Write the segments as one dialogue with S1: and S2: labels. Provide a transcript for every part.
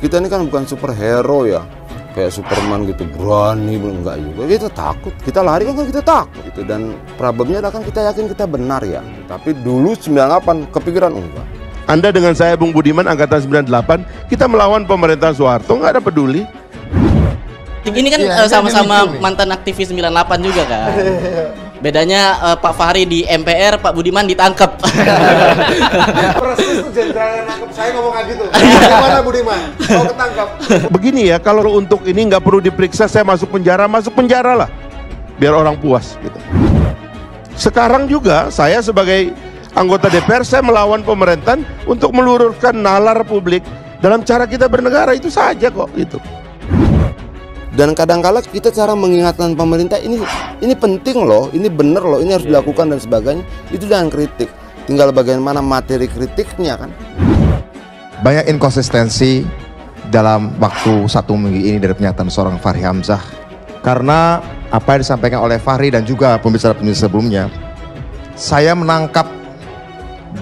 S1: Kita ini kan bukan superhero ya, kayak Superman gitu, berani, enggak juga. Kita takut, kita lari kan kita takut gitu. Dan problemnya adalah kan kita yakin kita benar ya. Tapi dulu 98 kepikiran enggak.
S2: Anda dengan saya Bung Budiman angkatan 98, kita melawan pemerintahan Soeharto, nggak ada peduli.
S3: Ini kan sama-sama mantan aktivis 98 juga kan. Bedanya Pak Fahri di MPR, Pak Budiman ditangkap.
S4: Persis tuh jenderal yang nangkep saya ngomong kayak gitu. Gimana Budiman? Mau ketangkap?
S2: Begini ya, kalau untuk ini nggak perlu diperiksa, saya masuk penjara lah, biar orang puas gitu. Sekarang juga saya sebagai anggota DPR, saya melawan pemerintahan untuk meluruskan nalar publik dalam cara kita bernegara, itu saja kok gitu.
S1: Dan kadang-kala kita cara mengingatkan pemerintah ini penting loh, ini bener loh, ini harus dilakukan dan sebagainya. Itu dengan kritik. Tinggal bagaimana materi kritiknya kan.
S5: Banyak inkonsistensi dalam waktu 1 minggu ini dari pernyataan seorang Fahri Hamzah. Karena apa yang disampaikan oleh Fahri dan juga pembicara-pembicara sebelumnya, saya menangkap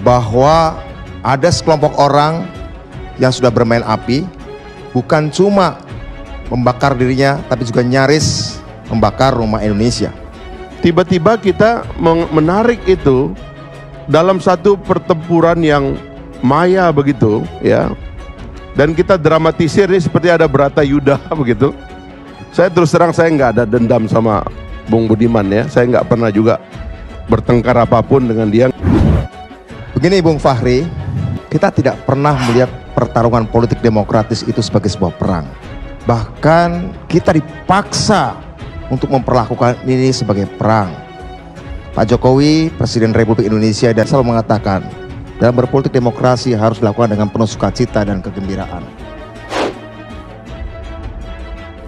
S5: bahwa ada sekelompok orang yang sudah bermain api, bukan cuma membakar dirinya, tapi juga nyaris membakar rumah Indonesia.
S2: Tiba-tiba kita menarik itu dalam satu pertempuran yang maya begitu ya, dan kita dramatisir ini seperti ada Bratayuda begitu. Saya terus terang, saya nggak ada dendam sama Bung Budiman ya, saya nggak pernah juga bertengkar apapun dengan dia.
S5: Begini Bung Fahri, kita tidak pernah melihat pertarungan politik demokratis itu sebagai sebuah perang. Bahkan kita dipaksa untuk memperlakukan ini sebagai perang. Pak Jokowi, Presiden Republik Indonesia, dan selalu mengatakan, dalam berpolitik demokrasi harus dilakukan dengan penuh sukacita dan kegembiraan.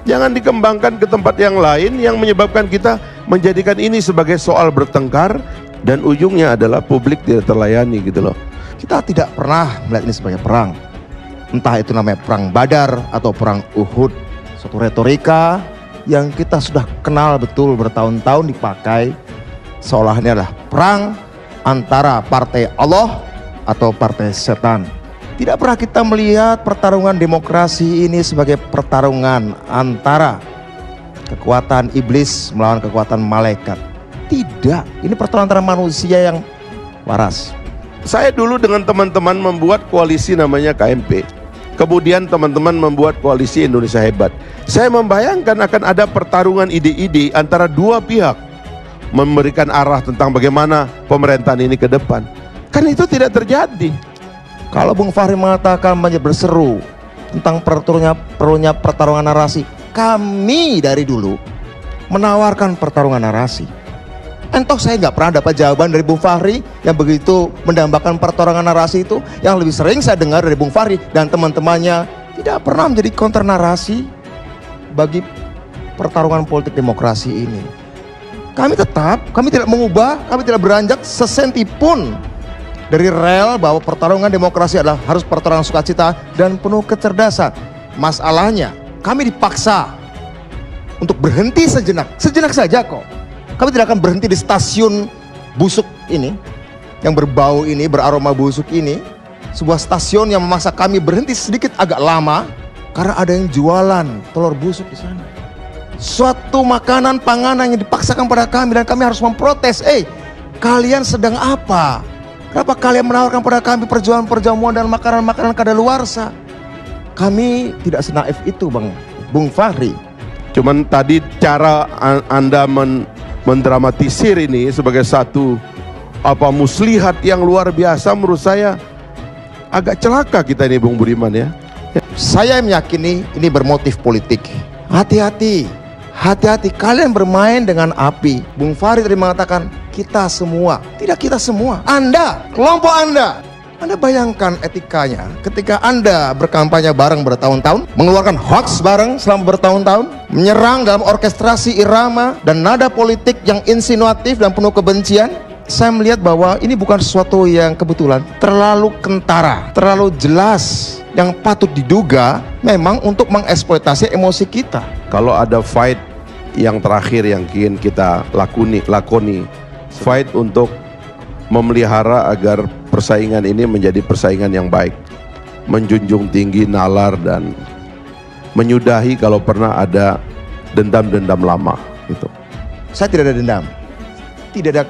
S2: Jangan dikembangkan ke tempat yang lain yang menyebabkan kita menjadikan ini sebagai soal bertengkar, dan ujungnya adalah publik tidak terlayani gitu loh.
S5: Kita tidak pernah melihat ini sebagai perang. Entah itu namanya perang Badar atau perang Uhud, suatu retorika yang kita sudah kenal betul bertahun-tahun dipakai seolah ini adalah perang antara partai Allah atau partai setan. Tidak pernah kita melihat pertarungan demokrasi ini sebagai pertarungan antara kekuatan iblis melawan kekuatan malaikat. Tidak, ini pertarungan antara manusia yang waras.
S2: Saya dulu dengan teman-teman membuat koalisi namanya KMP. Kemudian teman-teman membuat koalisi Indonesia Hebat. Saya membayangkan akan ada pertarungan ide-ide antara dua pihak, memberikan arah tentang bagaimana pemerintahan ini ke depan. Kan itu tidak terjadi.
S5: Kalau Bung Fahri mengatakan berseru tentang perlunya pertarungan narasi, kami dari dulu menawarkan pertarungan narasi. Entah saya nggak pernah dapat jawaban dari Bung Fahri yang begitu mendambakan pertarungan narasi itu. Yang lebih sering saya dengar dari Bung Fahri dan teman-temannya tidak pernah menjadi counter narasi bagi pertarungan politik demokrasi ini. Kami tidak mengubah, kami tidak beranjak sesenti pun dari rel bahwa pertarungan demokrasi adalah harus pertarungan sukacita dan penuh kecerdasan. Masalahnya kami dipaksa untuk berhenti sejenak saja kok. Kami tidak akan berhenti di stasiun busuk ini, yang berbau ini, beraroma busuk ini. Sebuah stasiun yang memaksa kami berhenti sedikit agak lama karena ada yang jualan telur busuk di sana. Suatu makanan panganan yang dipaksakan pada kami dan kami harus memprotes. Kalian sedang apa? Kenapa kalian menawarkan pada kami perjamuan dan makanan-makanan kadaluarsa? Kami tidak senaif itu, Bung Fahri.
S2: Cuman tadi cara Anda mendramatisir ini sebagai satu muslihat yang luar biasa, menurut saya agak celaka kita ini Bung Budiman ya.
S5: Saya meyakini ini bermotif politik. Hati-hati kalian bermain dengan api. Bung Fahri tadi mengatakan kita semua, tidak kita semua. Anda, kelompok Anda bayangkan etikanya ketika Anda berkampanye bareng bertahun-tahun, mengeluarkan hoax bareng selama bertahun-tahun, menyerang dalam orkestrasi irama dan nada politik yang insinuatif dan penuh kebencian. Saya melihat bahwa ini bukan sesuatu yang kebetulan, terlalu kentara, terlalu jelas, yang patut diduga memang untuk mengeksploitasi emosi kita.
S2: Kalau ada fight yang terakhir yang ingin kita lakoni, fight untuk memelihara agar persaingan ini menjadi persaingan yang baik. menjunjung tinggi nalar dan menyudahi kalau pernah ada dendam-dendam lama gitu.
S5: Saya tidak ada dendam, tidak ada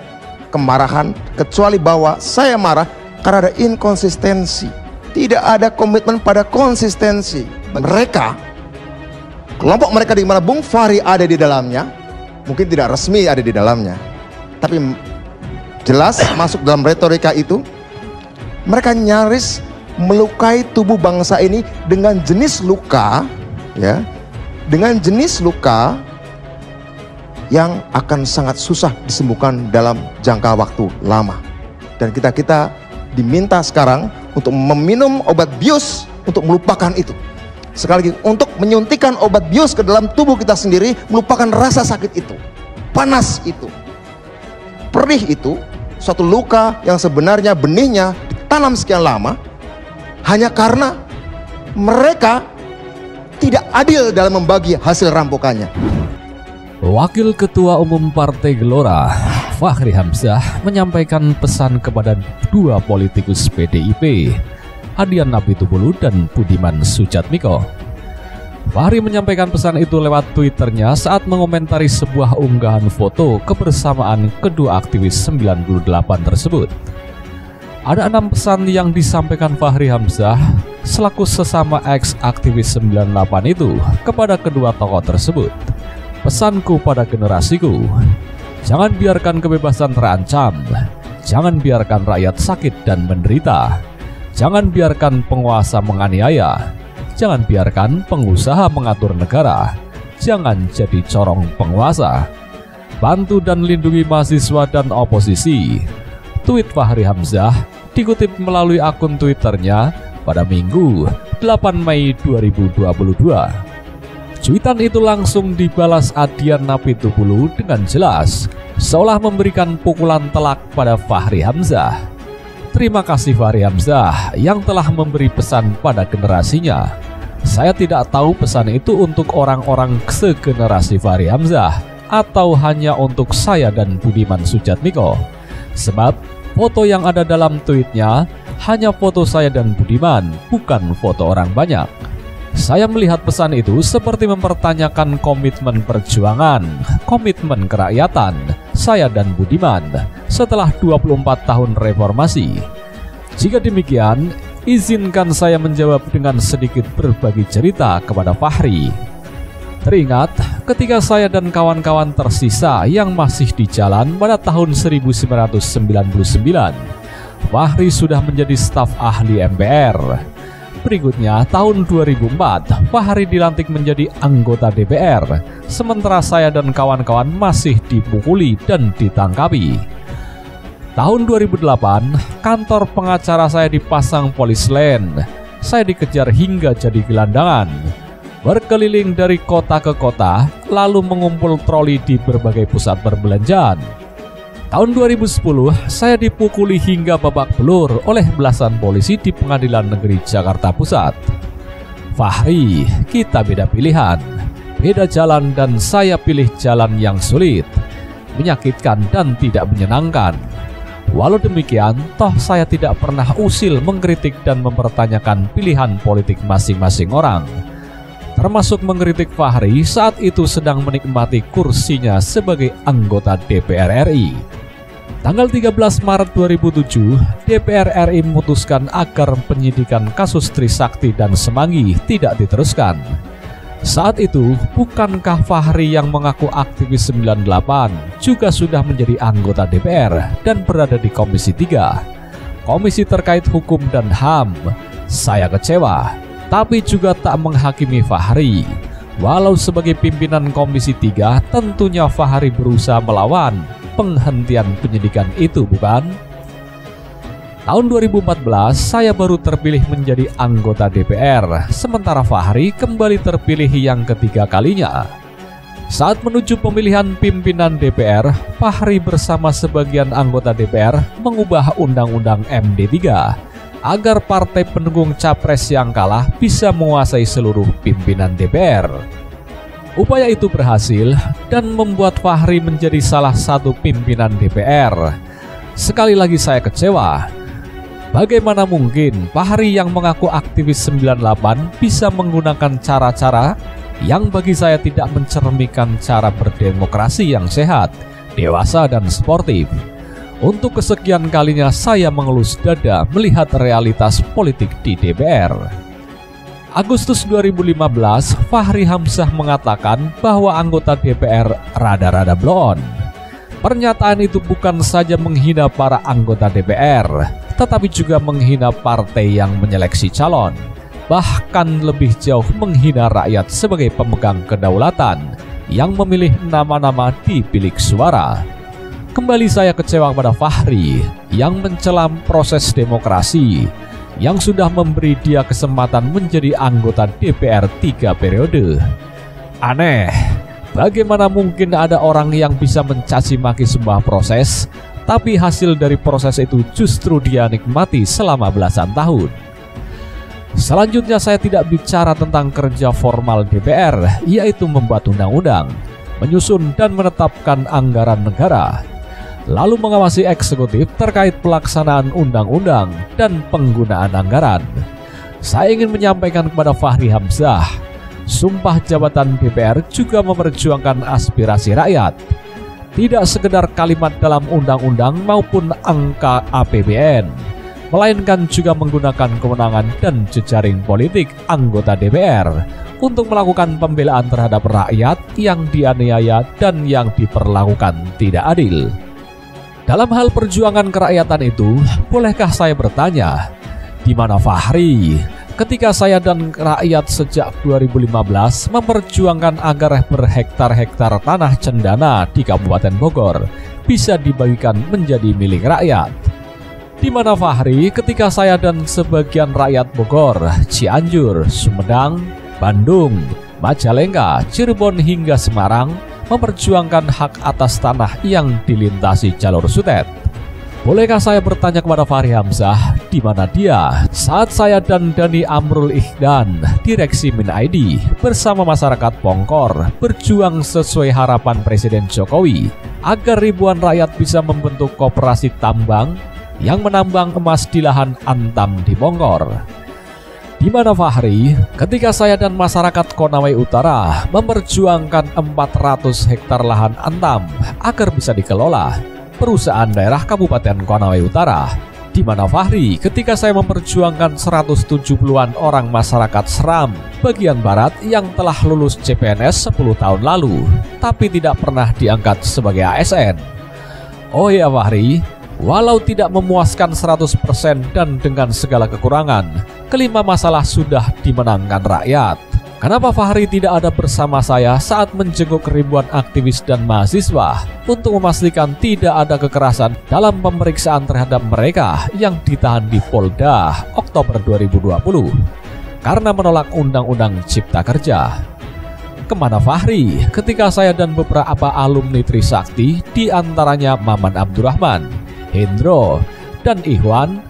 S5: kemarahan, kecuali bahwa saya marah karena ada inkonsistensi. Tidak ada komitmen pada konsistensi. Mereka, kelompok mereka di mana Bung Fahri ada di dalamnya, mungkin tidak resmi ada di dalamnya, tapi jelas masuk dalam retorika itu. Mereka nyaris melukai tubuh bangsa ini dengan jenis luka, ya, dengan jenis luka yang akan sangat susah disembuhkan dalam jangka waktu lama. Dan kita diminta sekarang untuk meminum obat bius untuk melupakan itu. Sekali lagi, untuk menyuntikkan obat bius ke dalam tubuh kita sendiri, melupakan rasa sakit itu, panas itu, perih itu, suatu luka yang sebenarnya benihnya ditanam sekian lama hanya karena mereka tidak adil dalam membagi hasil rampokannya.
S6: Wakil Ketua Umum Partai Gelora, Fachri Hamzah, menyampaikan pesan kepada dua politikus PDIP, Adian Apitupulu dan Budiman Sujatmiko. Fahri menyampaikan pesan itu lewat Twitternya saat mengomentari sebuah unggahan foto kebersamaan kedua aktivis 98 tersebut. Ada 6 pesan yang disampaikan Fachri Hamzah selaku sesama ex-aktivis 98 itu kepada kedua tokoh tersebut. Pesanku pada generasiku, jangan biarkan kebebasan terancam, jangan biarkan rakyat sakit dan menderita, jangan biarkan penguasa menganiaya, jangan biarkan pengusaha mengatur negara, jangan jadi corong penguasa. Bantu dan lindungi mahasiswa dan oposisi. Tweet Fachri Hamzah dikutip melalui akun Twitternya pada Minggu 8 Mei 2022. Cuitan itu langsung dibalas Adian Apitupulu dengan jelas, seolah memberikan pukulan telak pada Fachri Hamzah. Terima kasih Fachri Hamzah yang telah memberi pesan pada generasinya. Saya tidak tahu pesan itu untuk orang-orang segenerasi Fachri Hamzah atau hanya untuk saya dan Budiman Sujatmiko. Sebab foto yang ada dalam tweetnya hanya foto saya dan Budiman, bukan foto orang banyak. Saya melihat pesan itu seperti mempertanyakan komitmen perjuangan, komitmen kerakyatan saya dan Budiman setelah 24 tahun reformasi. Jika demikian, izinkan saya menjawab dengan sedikit berbagi cerita kepada Fachri. Teringat ketika saya dan kawan-kawan tersisa yang masih di jalan pada tahun 1999, Fachri sudah menjadi staf ahli MPR. Berikutnya, tahun 2004, Fachri dilantik menjadi anggota DPR, sementara saya dan kawan-kawan masih dipukuli dan ditangkapi. Tahun 2008, kantor pengacara saya dipasang polis lain. Saya dikejar hingga jadi gelandangan. Berkeliling dari kota ke kota, lalu mengumpul troli di berbagai pusat perbelanjaan. Tahun 2010, saya dipukuli hingga babak belur oleh belasan polisi di Pengadilan Negeri Jakarta Pusat. Fachri, kita beda pilihan, beda jalan, dan saya pilih jalan yang sulit, menyakitkan dan tidak menyenangkan. Walau demikian, toh saya tidak pernah usil mengkritik dan mempertanyakan pilihan politik masing-masing orang, termasuk mengkritik Fachri saat itu sedang menikmati kursinya sebagai anggota DPR RI. Tanggal 13 Maret 2007, DPR RI memutuskan agar penyidikan kasus Trisakti dan Semanggi tidak diteruskan. Saat itu, bukankah Fachri yang mengaku aktivis 98 juga sudah menjadi anggota DPR dan berada di Komisi 3, komisi terkait hukum dan HAM? Saya kecewa, tapi juga tak menghakimi Fachri. Walau sebagai pimpinan Komisi 3, tentunya Fachri berusaha melawan penghentian penyidikan itu, bukan? Tahun 2014, saya baru terpilih menjadi anggota DPR, sementara Fachri kembali terpilih yang ketiga kalinya. Saat menuju pemilihan pimpinan DPR, Fachri bersama sebagian anggota DPR mengubah Undang-Undang MD3 agar partai pendukung capres yang kalah bisa menguasai seluruh pimpinan DPR. Upaya itu berhasil dan membuat Fachri menjadi salah satu pimpinan DPR. Sekali lagi saya kecewa. Bagaimana mungkin Fahri yang mengaku aktivis 98 bisa menggunakan cara-cara yang bagi saya tidak mencerminkan cara berdemokrasi yang sehat, dewasa, dan sportif. Untuk kesekian kalinya saya mengelus dada melihat realitas politik di DPR. Agustus 2015, Fahri Hamzah mengatakan bahwa anggota DPR rada-rada blow on. Pernyataan itu bukan saja menghina para anggota DPR, tetapi juga menghina partai yang menyeleksi calon. Bahkan lebih jauh menghina rakyat sebagai pemegang kedaulatan yang memilih nama-nama di bilik suara. Kembali saya kecewa pada Fahri yang mencela proses demokrasi yang sudah memberi dia kesempatan menjadi anggota DPR 3 periode. Aneh, bagaimana mungkin ada orang yang bisa mencaci maki sebuah proses, tapi hasil dari proses itu justru dia nikmati selama belasan tahun. Selanjutnya saya tidak bicara tentang kerja formal DPR, yaitu membuat undang-undang, menyusun dan menetapkan anggaran negara, lalu mengawasi eksekutif terkait pelaksanaan undang-undang dan penggunaan anggaran. Saya ingin menyampaikan kepada Fahri Hamzah, sumpah jabatan DPR juga memperjuangkan aspirasi rakyat. Tidak sekedar kalimat dalam undang-undang maupun angka APBN, melainkan juga menggunakan kewenangan dan jejaring politik anggota DPR untuk melakukan pembelaan terhadap rakyat yang dianiaya dan yang diperlakukan tidak adil. Dalam hal perjuangan kerakyatan itu, bolehkah saya bertanya, di mana Fahri ketika saya dan rakyat sejak 2015 memperjuangkan agar berhektar-hektar tanah cendana di Kabupaten Bogor bisa dibagikan menjadi milik rakyat? Di mana Fahri ketika saya dan sebagian rakyat Bogor, Cianjur, Sumedang, Bandung, Majalengka, Cirebon hingga Semarang memperjuangkan hak atas tanah yang dilintasi jalur Sutet? Bolehkah saya bertanya kepada Fahri Hamzah, di mana dia saat saya dan Dhani Amrul Ihdan, direksi MinID, bersama masyarakat Pongkor berjuang sesuai harapan Presiden Jokowi agar ribuan rakyat bisa membentuk koperasi tambang yang menambang emas di lahan Antam di Pongkor? Di mana Fahri ketika saya dan masyarakat Konawe Utara memperjuangkan 400 hektar lahan Antam agar bisa dikelola perusahaan daerah Kabupaten Konawe Utara? Di mana Fahri ketika saya memperjuangkan 170-an orang masyarakat Seram bagian barat yang telah lulus CPNS 10 tahun lalu tapi tidak pernah diangkat sebagai ASN? Oh ya Fahri, walau tidak memuaskan 100% dan dengan segala kekurangan, kelima masalah sudah dimenangkan rakyat. Kenapa Fahri tidak ada bersama saya saat menjenguk ribuan aktivis dan mahasiswa untuk memastikan tidak ada kekerasan dalam pemeriksaan terhadap mereka yang ditahan di Polda Oktober 2020 karena menolak Undang-Undang Cipta Kerja? Kemana Fahri ketika saya dan beberapa alumni Trisakti, diantaranya Maman Abdurrahman, Hendro, dan Ikhwan,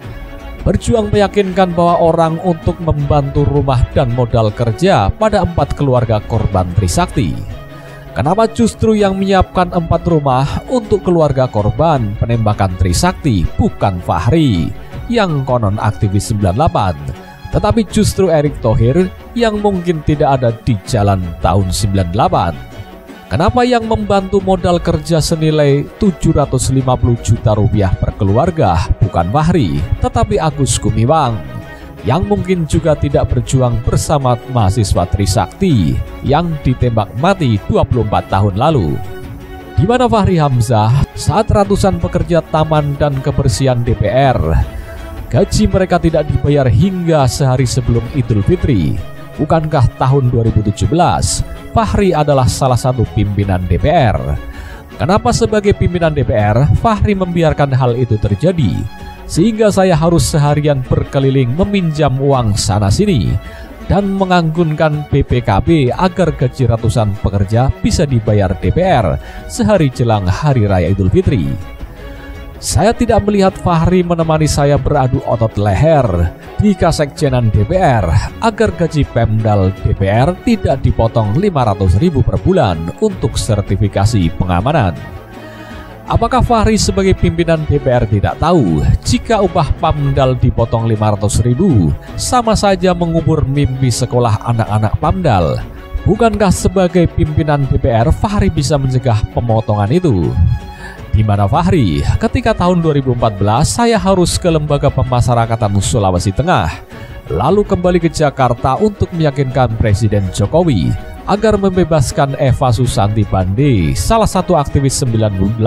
S6: berjuang meyakinkan bahwa orang untuk membantu rumah dan modal kerja pada 4 keluarga korban Trisakti? Kenapa justru yang menyiapkan 4 rumah untuk keluarga korban penembakan Trisakti bukan Fahri yang konon aktivis 98, tetapi justru Erick Thohir yang mungkin tidak ada di jalan tahun 98? Kenapa yang membantu modal kerja senilai 750 juta rupiah per keluarga bukan Fahri, tetapi Agus Gumiwang, yang mungkin juga tidak berjuang bersama mahasiswa Trisakti yang ditembak mati 24 tahun lalu? Di mana Fahri Hamzah saat ratusan pekerja taman dan kebersihan DPR gaji mereka tidak dibayar hingga sehari sebelum Idul Fitri? Bukankah tahun 2017 Fahri adalah salah satu pimpinan DPR? Kenapa sebagai pimpinan DPR Fahri membiarkan hal itu terjadi sehingga saya harus seharian berkeliling meminjam uang sana-sini dan menganggunkan BPKB agar gaji ratusan pekerja bisa dibayar DPR sehari jelang Hari Raya Idul Fitri? Saya tidak melihat Fahri menemani saya beradu otot leher di Kasekjenan DPR agar gaji Pemdal DPR tidak dipotong 500.000 per bulan untuk sertifikasi pengamanan. Apakah Fahri sebagai pimpinan DPR tidak tahu jika upah Pamdal dipotong 500.000 sama saja mengubur mimpi sekolah anak-anak Pamdal? Bukankah sebagai pimpinan DPR Fahri bisa mencegah pemotongan itu? Di mana Fahri ketika tahun 2014 saya harus ke Lembaga Pemasyarakatan Sulawesi Tengah, lalu kembali ke Jakarta untuk meyakinkan Presiden Jokowi agar membebaskan Eva Susanti Bande, salah satu aktivis 98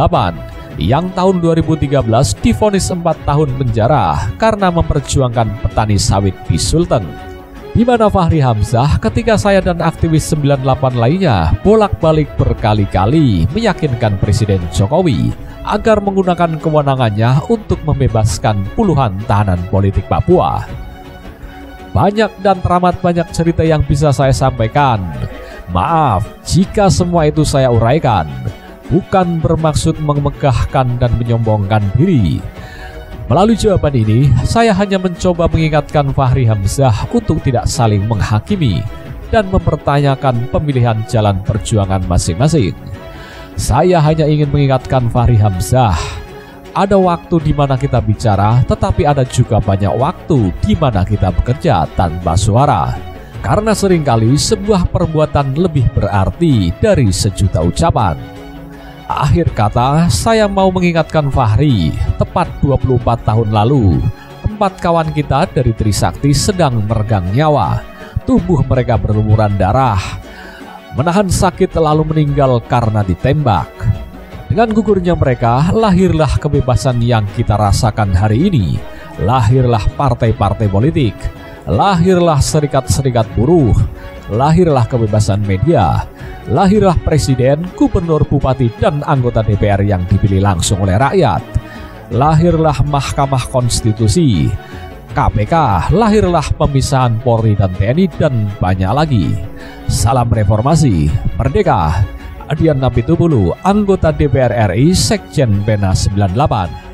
S6: yang tahun 2013 divonis 4 tahun penjara karena memperjuangkan petani sawit di Sulteng. Di mana Fahri Hamzah ketika saya dan aktivis 98 lainnya bolak-balik berkali-kali meyakinkan Presiden Jokowi agar menggunakan kewenangannya untuk membebaskan puluhan tahanan politik Papua. Banyak dan teramat banyak cerita yang bisa saya sampaikan. Maaf jika semua itu saya uraikan, bukan bermaksud memegahkan dan menyombongkan diri. Melalui jawaban ini, saya hanya mencoba mengingatkan Fahri Hamzah untuk tidak saling menghakimi dan mempertanyakan pemilihan jalan perjuangan masing-masing. Saya hanya ingin mengingatkan Fahri Hamzah, ada waktu di mana kita bicara, tetapi ada juga banyak waktu di mana kita bekerja tanpa suara. Karena seringkali sebuah perbuatan lebih berarti dari sejuta ucapan. Akhir kata, saya mau mengingatkan Fahri, tepat 24 tahun lalu, 4 kawan kita dari Trisakti sedang meregang nyawa. Tubuh mereka berlumuran darah, menahan sakit lalu meninggal karena ditembak. Dengan gugurnya mereka, lahirlah kebebasan yang kita rasakan hari ini. Lahirlah partai-partai politik. Lahirlah serikat-serikat buruh, lahirlah kebebasan media, lahirlah presiden, gubernur, bupati, dan anggota DPR yang dipilih langsung oleh rakyat, lahirlah Mahkamah Konstitusi, KPK, lahirlah pemisahan Polri dan TNI, dan banyak lagi. Salam reformasi, merdeka. Adian Napitupulu, anggota DPR RI, Sekjen Bena 98.